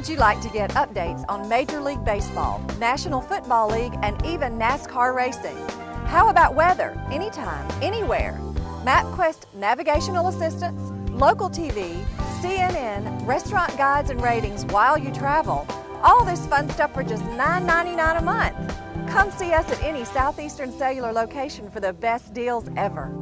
you like to get updates on Major League Baseball, National Football League, and even NASCAR racing? How about weather, anytime, anywhere? MapQuest navigational assistance, local TV, CNN, restaurant guides and ratings while you travel. All this fun stuff for just $9.99 a month. Come see us at any Southeastern Cellular location for the best deals ever.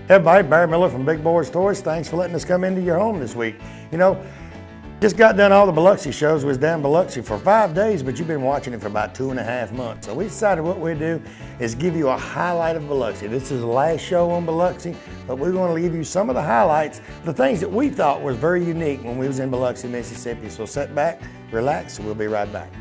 Hey everybody, Barry Miller from Big Boyz Toys. Thanks for letting us come into your home this week. You know, just got done all the Biloxi shows. We was down in Biloxi for 5 days, but you've been watching it for about 2.5 months. So we decided what we'd do is give you a highlight of Biloxi. This is the last show on Biloxi, but we want to give you some of the highlights, the things that we thought was very unique when we was in Biloxi, Mississippi. So sit back, relax, we'll be right back.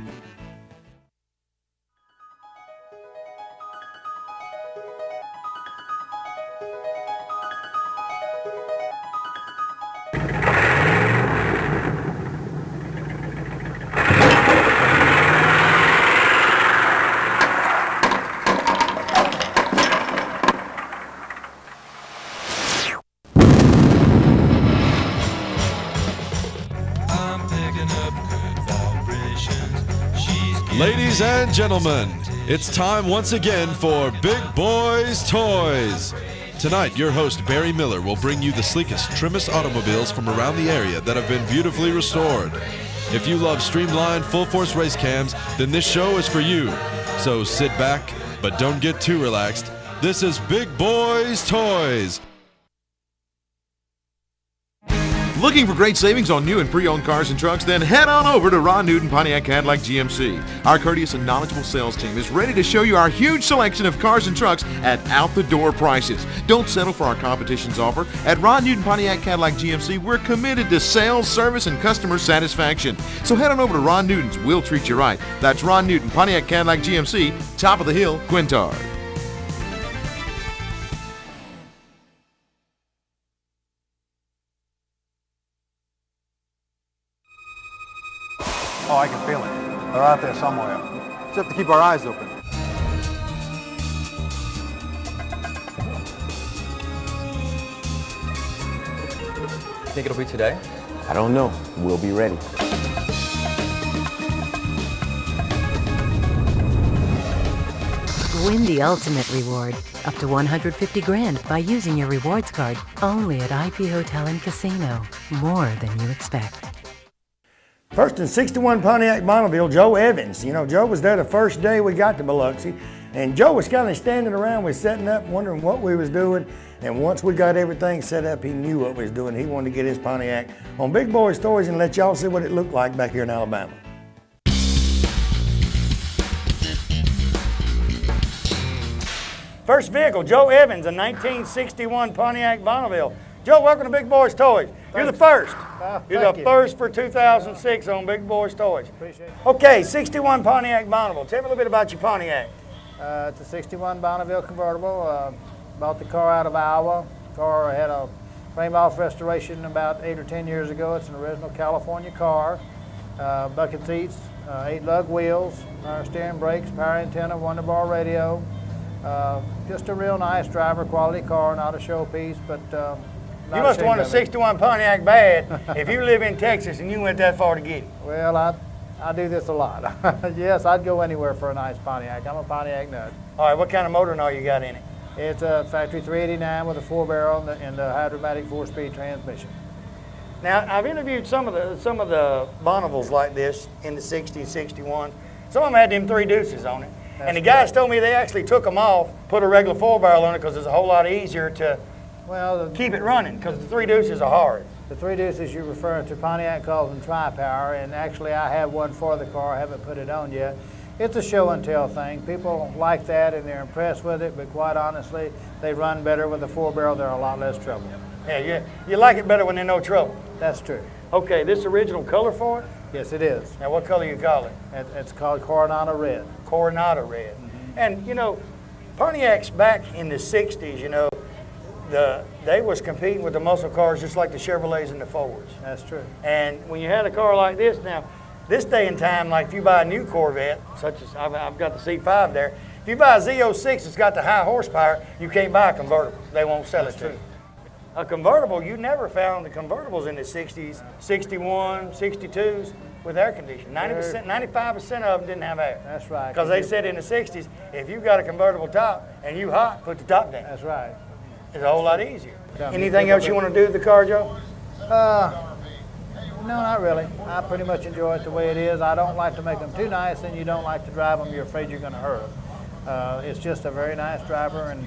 Ladies and gentlemen, it's time once again for Big Boyz Toys. Tonight, your host Barry Miller will bring you the sleekest, trimmest automobiles from around the area that have been beautifully restored. If you love streamlined, full-force race cams, then this show is for you. So sit back, but don't get too relaxed. This is Big Boyz Toys. Looking for great savings on new and pre-owned cars and trucks? Then head on over to Ron Newton Pontiac Cadillac GMC. Our courteous and knowledgeable sales team is ready to show you our huge selection of cars and trucks at out-the-door prices. Don't settle for our competition's offer. At Ron Newton Pontiac Cadillac GMC, we're committed to sales, service, and customer satisfaction. So head on over to Ron Newton's. We'll treat you right. That's Ron Newton Pontiac Cadillac GMC, top of the hill, Quintard. Oh, I can feel it. They're out there somewhere. Just have to keep our eyes open. Think it'll be today? I don't know. We'll be ready. Win the ultimate reward, up to $150,000 by using your rewards card only at IP Hotel and Casino. More than you expect. First in 61 Pontiac Bonneville, Joe Evans. You know, Joe was there the first day we got to Biloxi, and Joe was kind of standing around, was setting up, wondering what we was doing, and once we got everything set up, he knew what we was doing. He wanted to get his Pontiac on Big Boyz Toys and let y'all see what it looked like back here in Alabama. First vehicle, Joe Evans, a 1961 Pontiac Bonneville. Joe, welcome to Big Boyz Toys. Thanks. You're the first. You're the first for 2006 on Big Boyz Toys. Appreciate it. Okay, 61 Pontiac Bonneville. Tell me a little bit about your Pontiac. It's a 61 Bonneville convertible. Bought the car out of Iowa. Car had a frame-off restoration about 8 or 10 years ago. It's an original California car. Bucket seats, 8 lug wheels, power steering brakes, power antenna, wonder-bar radio. Just a real nice driver quality car, not a showpiece, but you must have won a 61 Pontiac bad if you live in Texas and you went that far to get it. Well, I do this a lot. Yes, I'd go anywhere for a nice Pontiac. I'm a Pontiac nut. All right, what kind of motor you got in it? It's a factory 389 with a 4-barrel and a hydromatic 4-speed transmission. Now, I've interviewed some of the Bonnevilles like this in the 60s, 61. Some of them had them 3 deuces on it. That's and the guys told me they actually took them off, put a regular 4-barrel on it because it's a whole lot easier to keep it running because the 3 deuces are hard. The 3 deuces you're referring to, Pontiac calls them tri-power, and actually I have one for the car. I haven't put it on yet. It's a show and tell thing. People like that and they're impressed with it, but quite honestly, they run better with a 4-barrel. They're a lot less trouble. Yeah, you like it better when there's no trouble. That's true. Okay, this original color for it? Yes, it is. Now, what color you call it? It's called Coronado Red. Coronado Red. Mm-hmm. And, you know, Pontiacs back in the 60s, you know, they was competing with the muscle cars just like the Chevrolets and the Fords. That's true. And when you had a car like this, now, this day and time, like if you buy a new Corvette, such as I've got the C5 there, if you buy a Z06 that's got the high horsepower, you can't buy a convertible. They won't sell it to you. A convertible, you never found the convertibles in the 60s, 61, 62s with air conditioning. 90%, 95% of them didn't have air. That's right. Because they said in the 60s, if you got a convertible top and you hot, put the top down. That's right. It's a whole lot easier. Anything else you want to do with the car, Joe? No, not really. I pretty much enjoy it the way it is. I don't like to make them too nice, and you don't like to drive them. You're afraid you're going to hurt them. It's just a very nice driver, and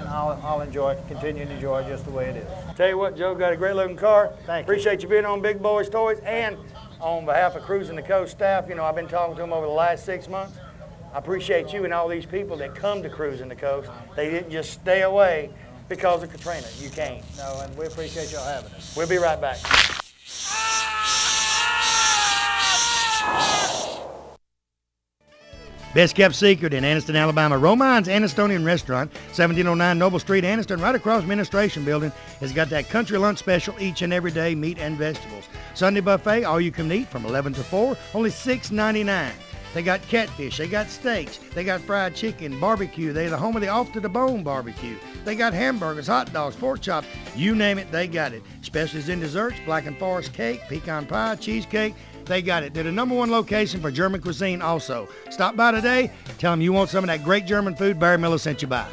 I'll enjoy it, continue to enjoy it just the way it is. Tell you what, Joe, got a great looking car. Thank you. Appreciate you being on Big Boyz Toys, and on behalf of Cruising the Coast staff, you know, I've been talking to them over the last 6 months. I appreciate you and all these people that come to Cruising the Coast. They didn't just stay away because of Katrina. You came. No, and we appreciate y'all having us. We'll be right back. Best kept secret in Anniston, Alabama. Romine's Annistonian Restaurant, 1709 Noble Street, Anniston, right across Administration Building, has got that country lunch special each and every day, meat and vegetables. Sunday buffet, all you can eat from 11 to 4, only $6.99. They got catfish, they got steaks, they got fried chicken, barbecue. They're the home of the off to the bone barbecue. They got hamburgers, hot dogs, pork chops, you name it, they got it. Specialties in desserts, black and forest cake, pecan pie, cheesecake. They got it. They're the #1 location for German cuisine also. Stop by today. Tell them you want some of that great German food Barry Miller sent you by.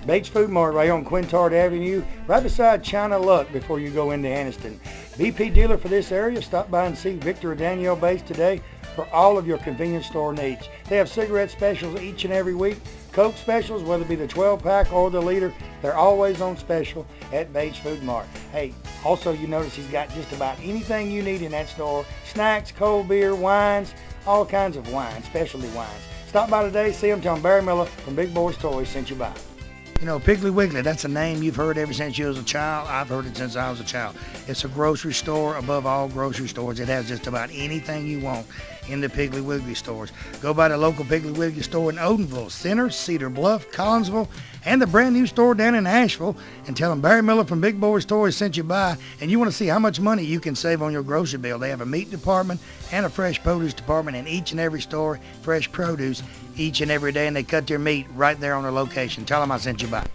Bates Food Mart right on Quintard Avenue, right beside China Luck before you go into Anniston. BP dealer for this area. Stop by and see Victor or Danielle Bates today for all of your convenience store needs. They have cigarette specials each and every week. Coke specials, whether it be the 12-pack or the liter, they're always on special at Bates Food Mart. Hey, also you notice he's got just about anything you need in that store. Snacks, cold beer, wines, all kinds of wines, specialty wines. Stop by today, see him, tell him Barry Miller from Big Boyz Toys sent you by. You know, Piggly Wiggly, that's a name you've heard ever since you was a child. I've heard it since I was a child. It's a grocery store above all grocery stores. It has just about anything you want in the Piggly Wiggly stores. Go by the local Piggly Wiggly store in Odenville, Center, Cedar Bluff, Collinsville, and the brand new store down in Asheville, and tell them Barry Miller from Big Boyz Toys sent you by, and you want to see how much money you can save on your grocery bill. They have a meat department and a fresh produce department in each and every store, fresh produce each and every day, and they cut their meat right there on their location. Tell them I sent you by.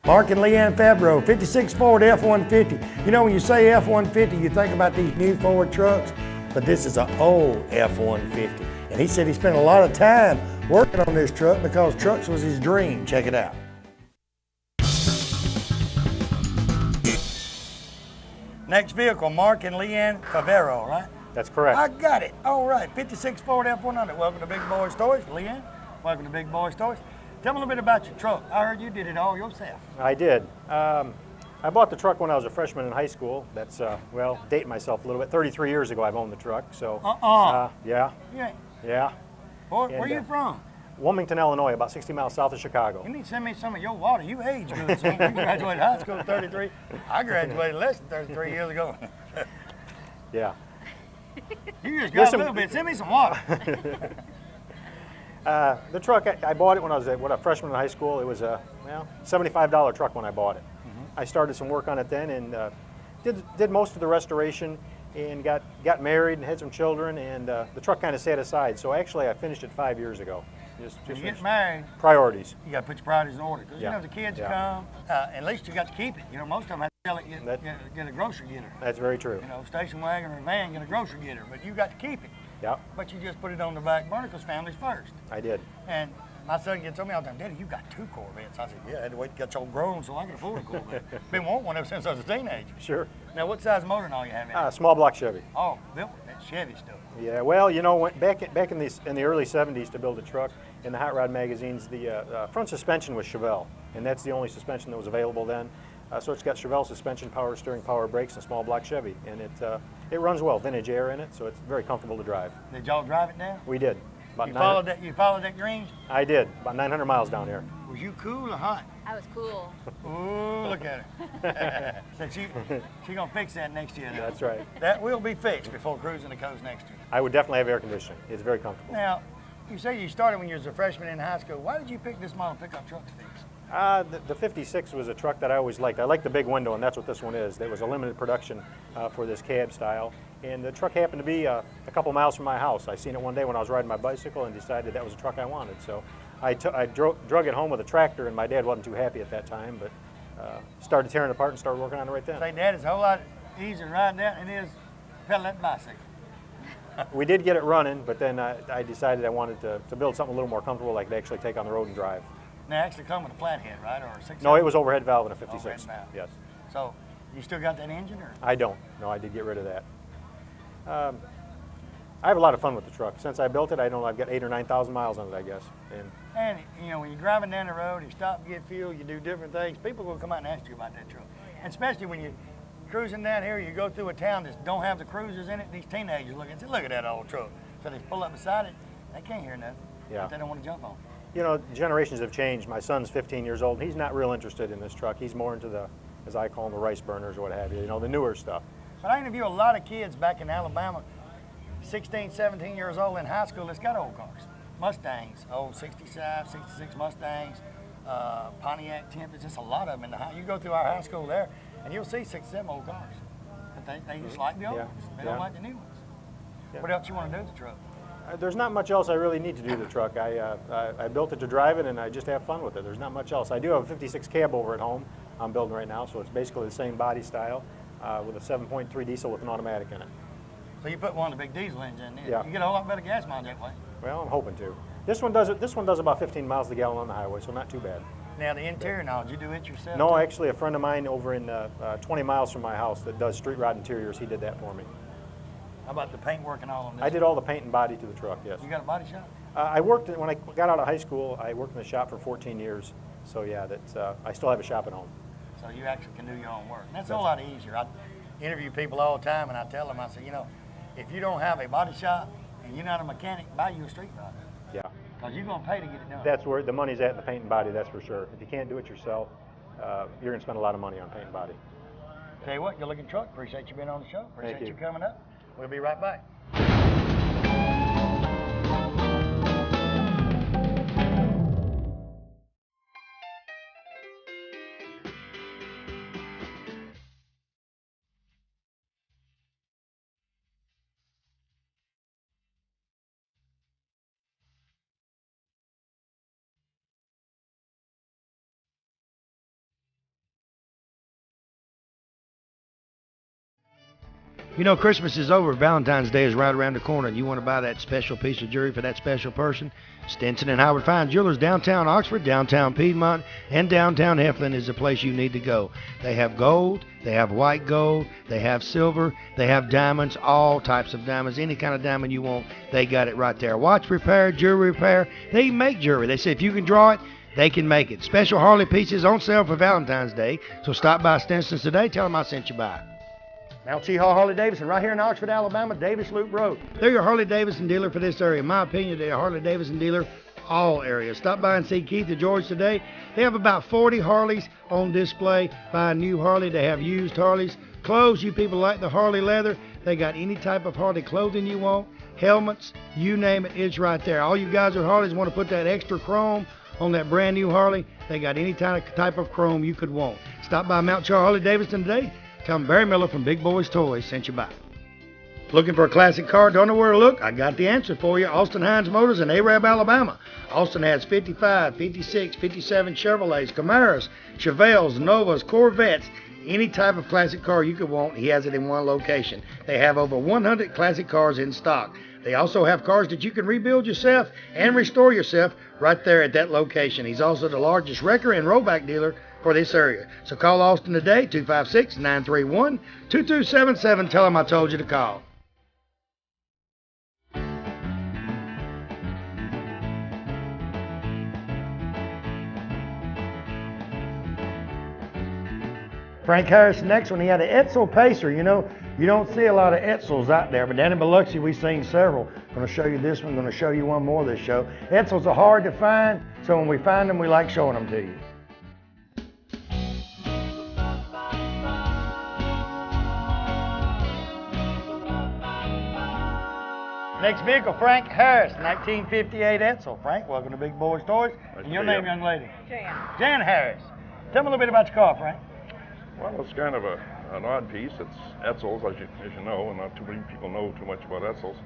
Mark and Leanne Fabro, 56 Ford F-150. You know, when you say F-150, you think about these new Ford trucks, but this is an old F-150. And he said he spent a lot of time working on this truck because trucks was his dream. Check it out. Next vehicle, Mark and Leanne Favero, right? That's correct. I got it. All right, 56 Ford F-100. Welcome to Big Boyz Toys. Leanne, welcome to Big Boyz Toys. Tell me a little bit about your truck. I heard you did it all yourself. I did. I bought the truck when I was a freshman in high school. That's, well, dating myself a little bit. 33 years ago I've owned the truck, so. Yeah. Yeah. Where you from? Wilmington, Illinois, about 60 miles south of Chicago. You need to send me some of your water. You age good, son. You graduated high school at 33. I graduated less than 33 years ago. Yeah. You just got a little bit. Send me some water. The truck, I bought it when I was a freshman in high school. It was a $75 truck when I bought it. I started some work on it then and did most of the restoration and got married and had some children, and the truck kind of sat aside. So actually I finished it 5 years ago. Just when you get married, priorities. You got to put your priorities in order. Because you know, the kids come, at least you got to keep it. You know, most of them have to sell it, get a grocery getter. That's very true. You know, station wagon or van, get a grocery getter, but you got to keep it. Yeah. But you just put it on the back burner because family's first. I did. And my son told me all the time, Daddy, you got 2 Corvettes. I said, yeah, I had to wait to get y'all grown so I could afford a Corvette. Been wanting one ever since I was a teenager. Sure. Now, what size motor and all you have in it? Small block Chevy. Oh, built with that Chevy stuff. Yeah, well, you know, back in the early 70s to build a truck, in the hot rod magazines, the front suspension was Chevelle, and that's the only suspension that was available then. So it's got Chevelle suspension, power steering, power brakes, and small block Chevy, and it runs well, vintage air in it, so it's very comfortable to drive. Did y'all drive it down? We did. You followed that green? I did, about 900 miles down here. Was you cool or hot? I was cool. Ooh, look at her. So she gonna fix that next year. Though. That's right. That will be fixed before Cruising the Coast next year. I would definitely have air conditioning. It's very comfortable. Now, you say you started when you was a freshman in high school. Why did you pick this model pickup truck to fix? The 56 was a truck that I always liked. I liked the big window, and that's what this one is. There was a limited production for this cab style, and the truck happened to be a couple miles from my house. I seen it one day when I was riding my bicycle and decided that was a truck I wanted. So I drug it home with a tractor, and my dad wasn't too happy at that time, but started tearing it apart and started working on it right then. Say, Dad, it's a whole lot easier riding that than it is pedaling that bicycle. We did get it running, but then I decided I wanted to build something a little more comfortable, like to actually take on the road and drive. Now, actually come with a flathead, right, or a 6? No, it was overhead valve in a 56. Overhead valve. Yes. So, you still got that engine, or? I don't. No, I did get rid of that. I have a lot of fun with the truck. Since I built it, I know I've got 8,000 or 9,000 miles on it, I guess. And you know, when you're driving down the road, you stop and get fuel, you do different things. People will come out and ask you about that truck. And especially when you're cruising down here, you go through a town that don't have the cruisers in it. These teenagers look and say, "Look at that old truck." So they pull up beside it. They can't hear nothing. Yeah. But they don't want to jump on. You know, generations have changed. My son's 15 years old, and he's not real interested in this truck. He's more into the, as I call them, the rice burners or what have you, the newer stuff. But I interview a lot of kids back in Alabama, 16, 17 years old in high school that's got old cars. Mustangs, old 65, 66 Mustangs, Pontiac Tempests, just a lot of them in the high. You go through our high school there, and you'll see 6, 7 old cars. But they just like the old ones. They don't like the new ones. Yeah. What else you want to do with the truck? There's not much else I really need to do to the truck. I built it to drive it, and I just have fun with it. There's not much else. I do have a 56 cab over at home I'm building right now, so it's basically the same body style with a 7.3 diesel with an automatic in it. So you put one of the big diesel engines in there. Yeah. You get a whole lot better gas mileage that way. Well, I'm hoping to. This one does about 15 miles to the gallon on the highway, so not too bad. Now the interior, now, did you do it yourself? No, too? actually, a friend of mine over in 20 miles from my house that does street rod interiors, he did that for me. How about the paint work and all on this? I did all the paint and body to the truck, yes. You got a body shop? When I got out of high school, I worked in the shop for 14 years. So yeah, I still have a shop at home. So you actually can do your own work. And that's a whole lot easier. I interview people all the time, and I tell them, I say, if you don't have a body shop and you're not a mechanic, buy you a street rod. Yeah. Because you're going to pay to get it done. That's where the money's at in the paint and body, that's for sure. If you can't do it yourself, you're going to spend a lot of money on paint and body. Tell you what, good looking truck. Appreciate you being on the show. Appreciate you coming up. We'll be right back. You know, Christmas is over. Valentine's Day is right around the corner, and you want to buy that special piece of jewelry for that special person? Stinson and Howard Fine Jewelers, downtown Oxford, downtown Piedmont, and downtown Heflin is the place you need to go. They have gold, they have white gold, they have silver, they have diamonds, all types of diamonds, any kind of diamond you want, they got it right there. Watch repair, jewelry repair, they even make jewelry. They say if you can draw it, they can make it. Special Harley pieces on sale for Valentine's Day, so stop by Stinson's today, tell them I sent you by. Now, T. Hall Harley Davidson, right here in Oxford, Alabama, Davis Loop Road. They're your Harley Davidson dealer for this area. In my opinion, they're a Harley Davidson dealer all areas. Stop by and see Keith or George today. They have about 40 Harleys on display. Buy a new Harley. They have used Harleys. Clothes, you people like the Harley leather. They got any type of Harley clothing you want. Helmets, you name it, it's right there. All you guys with Harleys want to put that extra chrome on that brand new Harley. They got any type of chrome you could want. Stop by Mount Charles Harley Davidson today. Tell them Barry Miller from Big Boyz Toyz sent you by. Looking for a classic car? Don't know where to look? I got the answer for you. Austin Hines Motors in Arab, Alabama. Austin has 55, 56, 57 Chevrolets, Camaros, Chevelles, Novas, Corvettes, any type of classic car you could want. He has it in one location. They have over 100 classic cars in stock. They also have cars that you can rebuild yourself and restore yourself right there at that location. He's also the largest wrecker and rollback dealer for this area. So call Austin today, 256-931-2277. Tell him I told you to call. Frank Harris, next one, he had an Edsel Pacer. You know, you don't see a lot of Edsels out there, but down in Biloxi, we've seen several. I'm going to show you this one, I'm going to show you one more this show. Edsels are hard to find, so when we find them, we like showing them to you. Next vehicle, Frank Harris, 1958 Edsel. Frank, welcome to Big Boyz Toys. And your name, young lady? Jan. Jan Harris. Tell me a little bit about your car, Frank. Well, it's kind of an odd piece. It's Edsels, as you know, and not too many people know too much about Edsels.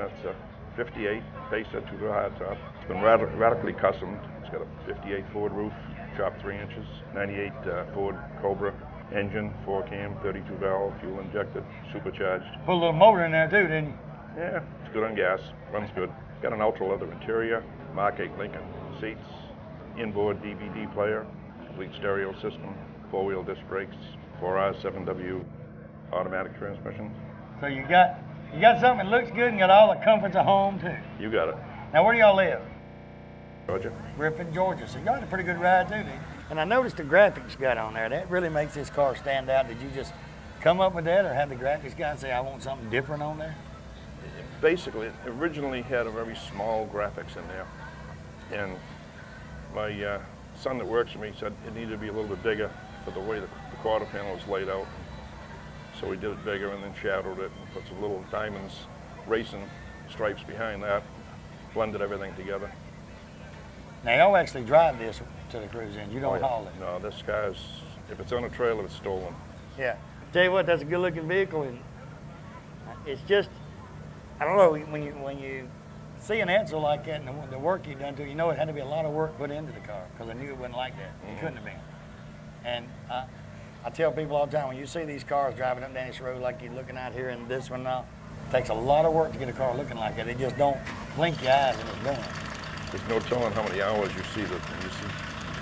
It's a 58 Pacer to the hard top. It's been radically customed. It's got a 58 Ford roof, chopped 3 inches, 98 Ford Cobra engine, 4-cam, 32 valve, fuel injected, supercharged. Put a little motor in there too, didn't you? Yeah, it's good on gas, runs good. Got an ultra leather interior, Mark 8 Lincoln seats, inboard DVD player, complete stereo system, 4-wheel disc brakes, 4R 7W automatic transmission. So you got something that looks good and got all the comforts of home too. You got it. Now where do y'all live? Georgia. Griffin, Georgia. So y'all had a pretty good ride too, didn't you? And I noticed the graphics you got on there. That really makes this car stand out. Did you just come up with that or have the graphics guy say, I want something different on there? Basically, it originally had a very small graphics in there. And my son that works for me said it needed to be a little bit bigger for the way the quarter panel was laid out. So we did it bigger and then shadowed it and put some little diamonds racing stripes behind that, blended everything together. Now y'all actually drive this to the cruise in. You don't haul it. No, this guy's, if it's on a trailer, it's stolen. Yeah. Tell you what, that's a good looking vehicle, and it's just, I don't know, when you see an Edsel like that and the work you've done to it, you know it had to be a lot of work put into the car, because I knew it wasn't like that. It couldn't have been. And I tell people all the time, when you see these cars driving up down this road like you're looking out here in this one now, it takes a lot of work to get a car looking like that. They just don't blink your eyes and it's done. There's no telling how many hours you see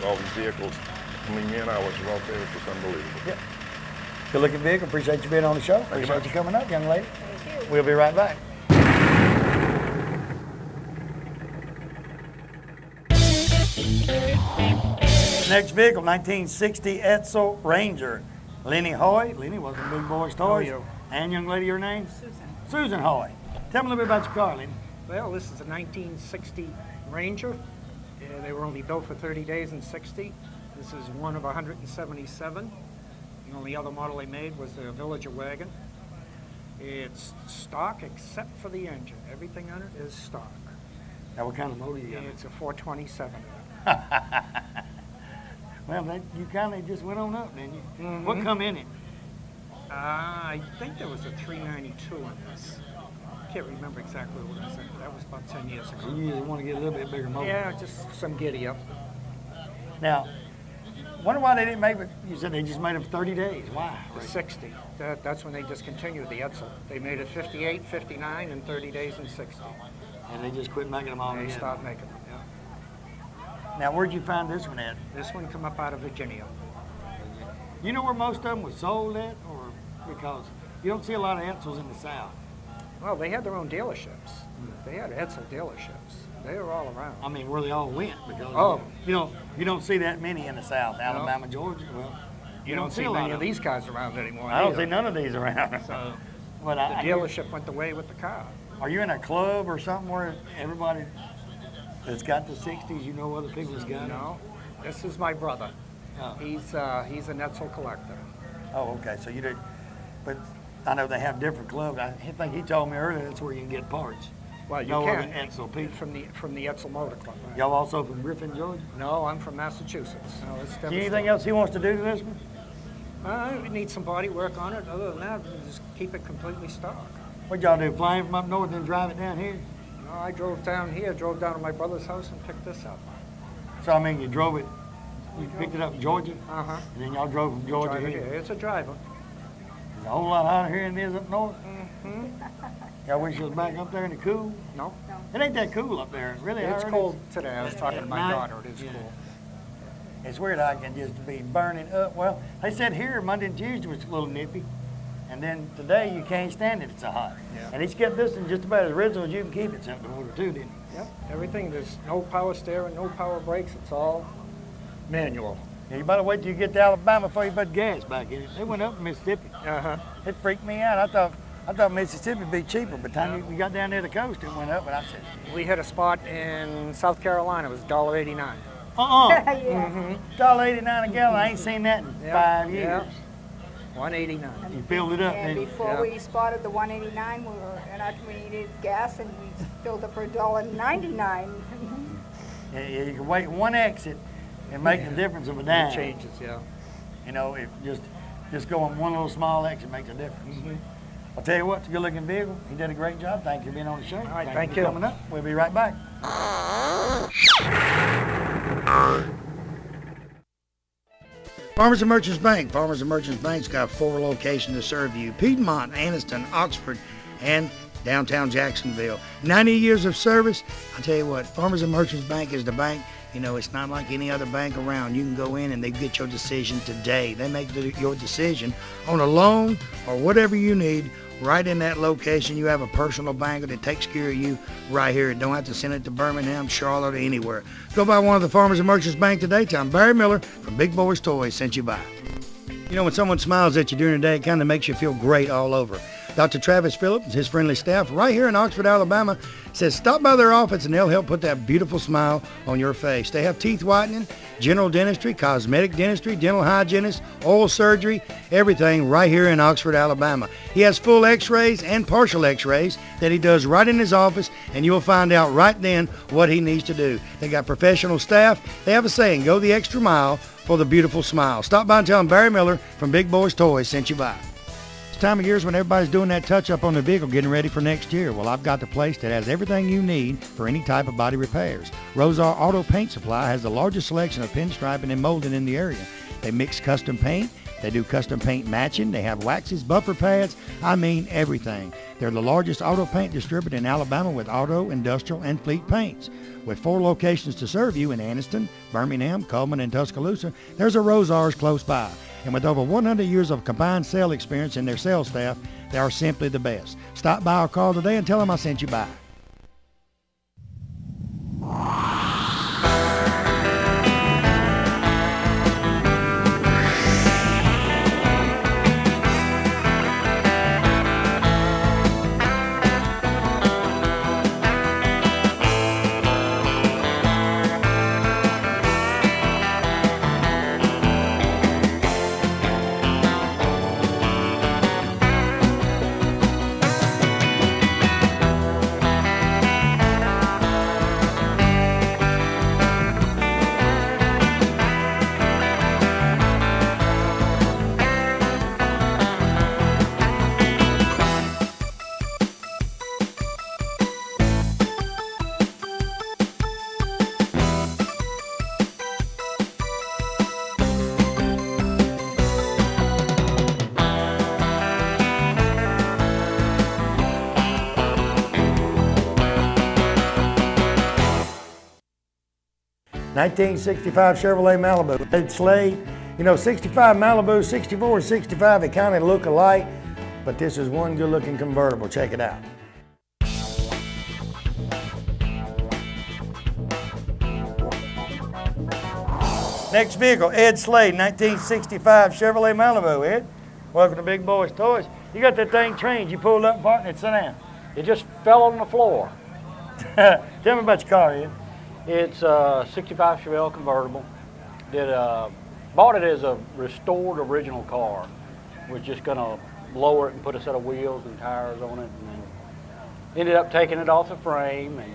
all these vehicles, how many man hours are out there. It's just unbelievable. Yeah. Good looking vehicle. Appreciate you being on the show. Appreciate you coming up, young lady. Thank you. We'll be right back. Next vehicle, 1960 Edsel Ranger. Lenny Hoy. Lenny, welcome to Big Boyz Toys. How are you? And young lady, your name? Susan. Susan Hoy. Tell me a little bit about your car, Lenny. Well, this is a 1960 Ranger. They were only built for 30 days in 60. This is one of 177. The only other model they made was the Villager wagon. It's stock except for the engine. Everything on it is stock. Now, what kind of motor you got? It's a 427. Well, you kind of just went on up, didn't you? Mm-hmm. What come in it? I think there was a 392 in this. I can't remember exactly what I said. That was about 10 years ago. So you usually want to get a little bit bigger motor. Yeah, just some giddy up. Now, wonder why they didn't make it. You said they just made it for 30 days. Why? 60. That's when they discontinued the Edsel. They made it 58, 59, and 30 days and 60. And they just quit making them all They again. stopped making them, yeah. Now, where'd you find this one at? This one come up out of Virginia. You know where most of them was sold at? Or because you don't see a lot of Edsels in the South. Well, they had their own dealerships. They had Edsel dealerships. They were all around. I mean, where they all went. Because you don't see that many in the South. Alabama, Georgia. Well, you don't see many of these guys around anymore. I don't see none of these around. So but the dealership went the way with the car. Are you in a club or something where everybody that's got the 60s, you know other people's got them? No, this is my brother. Oh. He's an Edsel collector. Oh, okay. So you did, but I know they have different clubs. I think he told me earlier that's where you can get parts. Well, you no can. Edsel people. From the Edsel Motor Club. Right? Y'all also from Griffin, Georgia? No, I'm from Massachusetts. No, it's anything else he wants to do to this one? We need some body work on it. Other than that, we just keep it completely stock. What'd y'all do, fly from up north and drive it down here? No, I drove down here, drove down to my brother's house and picked this up. So, I mean, you drove it, you picked it up in Georgia? Uh-huh. And then y'all drove from Georgia here? It's a driver. It's a whole lot hotter here than it is up north? Mm-hmm. Y'all wish you was back up there in the cool? No. It ain't that cool up there, really. It's cold today. I was talking to my daughter. It is cool. It's weird how it can just be burning up. Well, they said here Monday and Tuesday was a little nippy. And then today you can't stand it, it's so hot. Yeah. And he's kept this in just about as original as you can keep it, something order too, didn't he? Yep, everything. There's no power steering, no power brakes. It's all manual. Yeah, you better wait till you get to Alabama before you put gas back in it. They went up in Mississippi. Uh-huh. It freaked me out. I thought Mississippi would be cheaper. By the time we got down near the coast, it went up. But I said, we hit a spot in South Carolina. It was $1.89. Yeah. $1.89 a gallon. I ain't seen that in 5 years. Yeah. 189. You filled it up, And didn't you? before we spotted the 189, we needed gas, and we filled up for $1.99. You can wait one exit and make the difference of a dime. It changes, yeah. You know, if just going one little small exit makes a difference. I'll tell you what, it's a good-looking vehicle. You did a great job. Thank you for being on the show. All right, Thank thank you for you. coming up. We'll be right back. Farmers and Merchants Bank. Farmers and Merchants Bank's got 4 locations to serve you: Piedmont, Anniston, Oxford, and downtown Jacksonville. 90 years of service. I tell you what, Farmers and Merchants Bank is the bank. You know, it's not like any other bank around. You can go in and they get your decision today. They make your decision on a loan or whatever you need right in that location. You have a personal banker that takes care of you right here. You don't have to send it to Birmingham, Charlotte, or anywhere. Go by one of the Farmers and Merchants Bank today. Tell them Barry Miller from Big Boyz Toyz sent you by. You know, when someone smiles at you during the day, it kind of makes you feel great all over. Dr. Travis Phillips and his friendly staff right here in Oxford, Alabama, says stop by their office and they'll help put that beautiful smile on your face. They have teeth whitening, general dentistry, cosmetic dentistry, dental hygienist, oral surgery, everything right here in Oxford, Alabama. He has full x-rays and partial x-rays that he does right in his office, and you'll find out right then what he needs to do. They got professional staff. They have a saying, go the extra mile for the beautiful smile. Stop by and tell them Barry Miller from Big Boyz Toyz sent you by. Time of year is when everybody's doing that touch-up on their vehicle, getting ready for next year. Well, I've got the place that has everything you need for any type of body repairs. Rosar Auto Paint Supply has the largest selection of pinstriping and molding in the area. They mix custom paint. They do custom paint matching. They have waxes, buffer pads. I mean everything. They're the largest auto paint distributor in Alabama with auto, industrial, and fleet paints. With 4 locations to serve you in Anniston, Birmingham, Coleman, and Tuscaloosa, there's a Rosar's close by. And with over 100 years of combined sale experience in their sales staff, they are simply the best. Stop by or call today and tell them I sent you by. '65 Chevrolet Malibu. Ed Slade. You know, 65 Malibu, 64 and 65, they kind of look alike, but this is one good looking convertible. Check it out. Next vehicle, Ed Slade, 1965 Chevrolet Malibu. Ed, welcome to Big Boyz Toyz. You got that thing trained. You pulled up, parked, and it sat down. It just fell on the floor. Tell me about your car, Ed. It's a 65 Chevelle convertible. Bought it as a restored original car. Was just gonna lower it and put a set of wheels and tires on it, and then ended up taking it off the frame and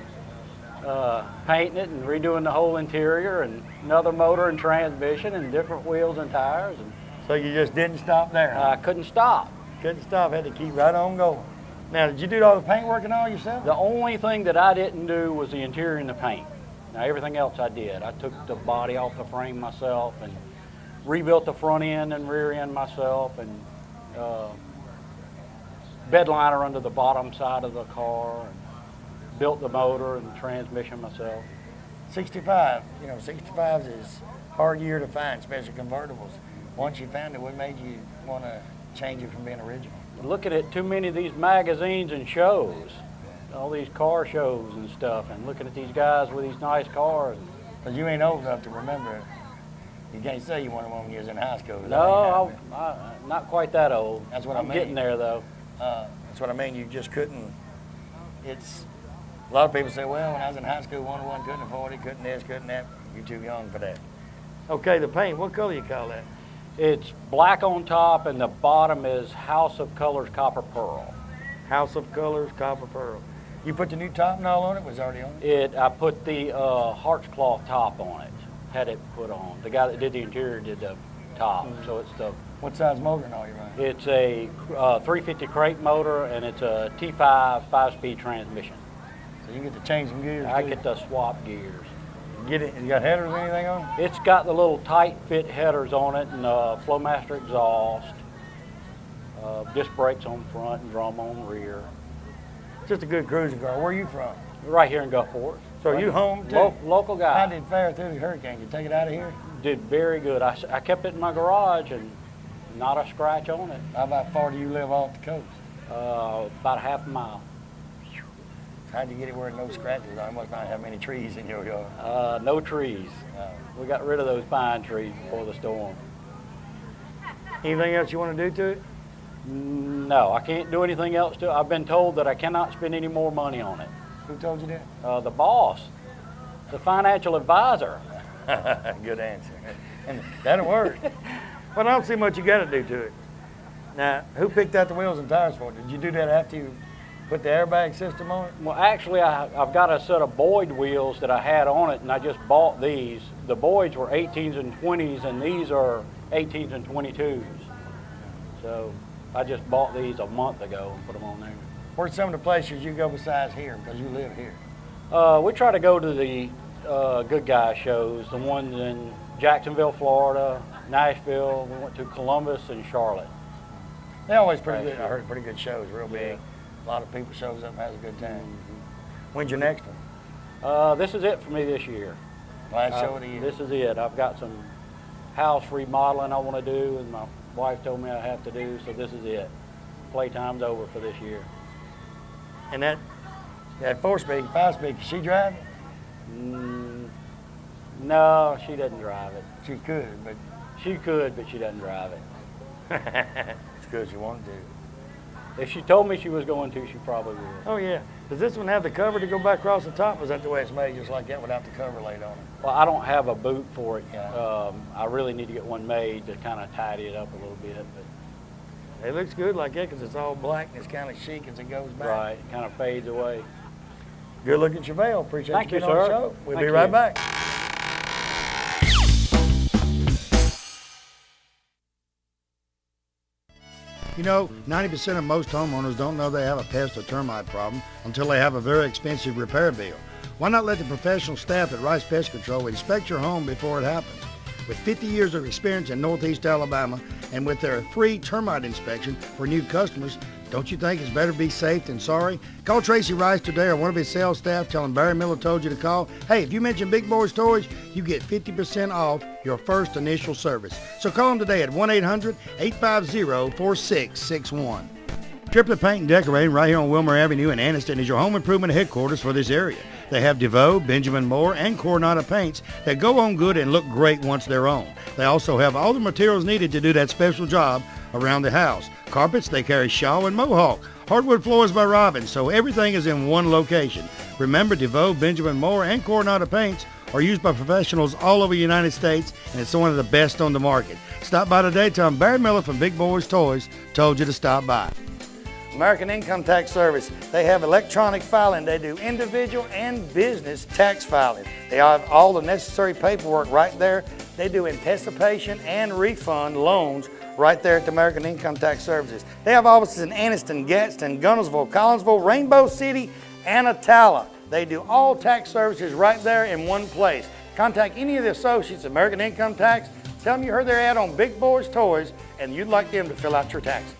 painting it and redoing the whole interior and another motor and transmission and different wheels and tires. And so you just didn't stop there, huh? I couldn't stop. Couldn't stop, had to keep right on going. Now, did you do all the paint work and all yourself? The only thing that I didn't do was the interior and the paint. Now, everything else I did. I took the body off the frame myself and rebuilt the front end and rear end myself, and bed liner under the bottom side of the car, and built the motor and the transmission myself. 65, you know, 65s is a hard year to find, especially convertibles. Once you found it, what made you want to change it from being original? Looking at too many of these magazines and shows, all these car shows and stuff, and looking at these guys with these nice cars. Because you ain't old enough to remember it. You can't say you wanted one when you was in high school. No, I'm not quite that old. That's what I mean. I'm getting there, though. That's what I mean. You just couldn't. It's a lot of people say, well, when I was in high school, one couldn't afford it, couldn't this, couldn't that. You're too young for that. Okay, the paint. What color you call that? It's black on top, and the bottom is House of Colors Copper Pearl. House of Colors, Copper Pearl. You put the new top and all on it? Was it already on it? I put the Hearts Cloth top on it. Had it put on. The guy that did the interior did the top. So it's the. What size motor and all you running? It's a 350 crate motor, and it's a T5 5-speed transmission. So you get to change some gears. I get to swap gears. Get it? You got headers or anything on it? It's got the little tight fit headers on it, and Flowmaster exhaust. Disc brakes on front and drum on rear. Just a good cruising car. Where are you from? Right here in Gulfport. So are you home too? Local guy. How did it fare through the hurricane? You take it out of here? Did very good. I kept it in my garage and not a scratch on it. How about far do you live off the coast? About a half a mile. How'd you get it where no scratches on it? Must not have many trees in your yard. No trees. We got rid of those pine trees before the storm. Anything else you want to do to it? No, I can't do anything else to it. I've been told that I cannot spend any more money on it. Who told you that? The boss, the financial advisor. Good answer. And that'll work. But I don't see much you got to do to it. Now, who picked out the wheels and tires for it? Did you do that after you put the airbag system on it? Well, actually, I've got a set of Boyd wheels that I had on it, and I just bought these. The Boyds were 18s and 20s, and these are 18s and 22s. So I just bought these a month ago and put them on there. Where's some of the places you go besides here, because you live here? We try to go to the good guy shows, the ones in Jacksonville, Florida, Nashville. We went to Columbus and Charlotte. They're always pretty good. I heard pretty good shows, real big. A lot of people shows up and has a good time. When's your next one? This is it for me this year. Last show of the year. This is it. I've got some house remodeling I want to do, and my wife told me I have to do, so this is it. Playtime's over for this year. And that 4-speed, 5-speed, can she drive it? No, she doesn't drive it. She could, but... She could, but she doesn't drive it. It's good she wanted to. If she told me she was going to, she probably would. Oh, yeah. Does this one have the cover to go back across the top, or is that the way it's made, just like that, without the cover laid on it? Well, I don't have a boot for it. I really need to get one made to kind of tidy it up a little bit. But it looks good like that because it's all black and it's kind of chic as it goes back. Right, it kind of fades away. Good looking, Chevelle. Appreciate Thank you you, being on the sir. show. We'll Thank be right you. back. You know, 90% of most homeowners don't know they have a pest or termite problem until they have a very expensive repair bill. Why not let the professional staff at Rice Pest Control inspect your home before it happens? With 50 years of experience in Northeast Alabama and with their free termite inspection for new customers, don't you think it's better be safe than sorry? Call Tracy Rice today or one of his sales staff. Tell him Barry Miller told you to call. Hey, if you mention Big Boyz Toys, you get 50% off your first initial service. So call them today at 1-800-850-4661. Triplet Paint and Decorating right here on Wilmer Avenue in Anniston is your home improvement headquarters for this area. They have DeVoe, Benjamin Moore, and Coronado paints that go on good and look great once they're on. They also have all the materials needed to do that special job around the house. Carpets, they carry Shaw and Mohawk. Hardwood floors by Robbins, so everything is in one location. Remember, DeVoe, Benjamin Moore, and Coronado paints are used by professionals all over the United States, and it's one of the best on the market. Stop by today. Tell them Barry Miller from Big Boyz Toys told you to stop by. American Income Tax Service. They have electronic filing. They do individual and business tax filing. They have all the necessary paperwork right there. They do anticipation and refund loans right there at the American Income Tax Services. They have offices in Anniston, Gadsden, Gunnersville, Collinsville, Rainbow City, and Attala. They do all tax services right there in one place. Contact any of the associates of American Income Tax. Tell them you heard their ad on Big Boyz Toys and you'd like them to fill out your taxes.